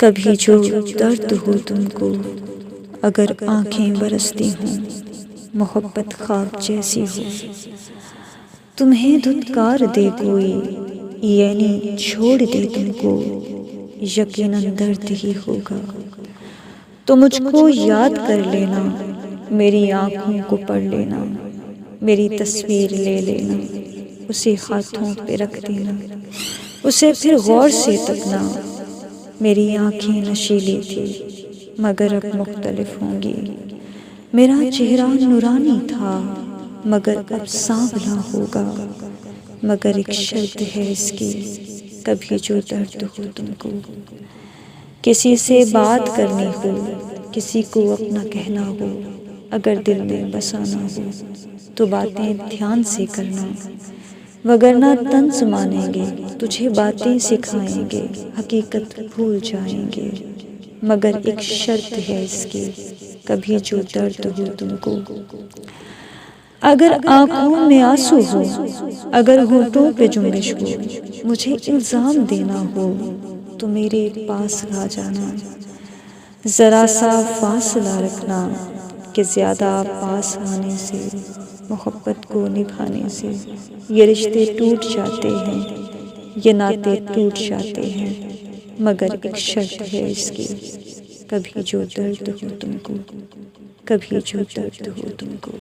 کبھی جو درد ہو تم کو، اگر آنکھیں برستی ہوں، محبت خواب جیسی ہو، تمہیں دھتکار دے کوئی، یعنی چھوڑ دے تم کو، یقیناً درد ہی ہوگا۔ تو مجھ کو یاد کر لینا، میری آنکھوں کو پڑھ لینا، میری تصویر لے لینا، اسے ہاتھوں پہ رکھ دینا، اسے پھر غور سے تکنا۔ میری آنکھیں نشیلی تھی مگر اب مختلف ہوں گی، میرا چہرہ نورانی تھا مگر اب سانولا ہوگا۔ مگر ایک شرط ہے اس کی، کبھی جو درد ہو تم کو، کسی سے بات کرنی ہو، کسی کو اپنا کہنا ہو، اگر دل میں بسانا ہو تو باتیں دھیان سے کرنا، وگرنہ طنز مانیں گے، تجھے باتیں سکھائیں گے، حقیقت بھول جائیں گے۔ مگر ایک شرط ہے اس کی، کبھی جو درد ہو تم کو، اگر آنکھوں میں آنسو ہو، اگر ہونٹوں پہ جنبش ہو، مجھے الزام دینا ہو تو میرے پاس آ جانا، ذرا سا فاصلہ رکھنا کہ زیادہ پاس آنے سے، محبت کو نبھانے سے یہ رشتے ٹوٹ جاتے ہیں، یہ ناطے ٹوٹ جاتے ہیں۔ مگر ایک شرط ہے اس کی، کبھی جو درد ہو تم کو، کبھی جو درد ہو تم کو۔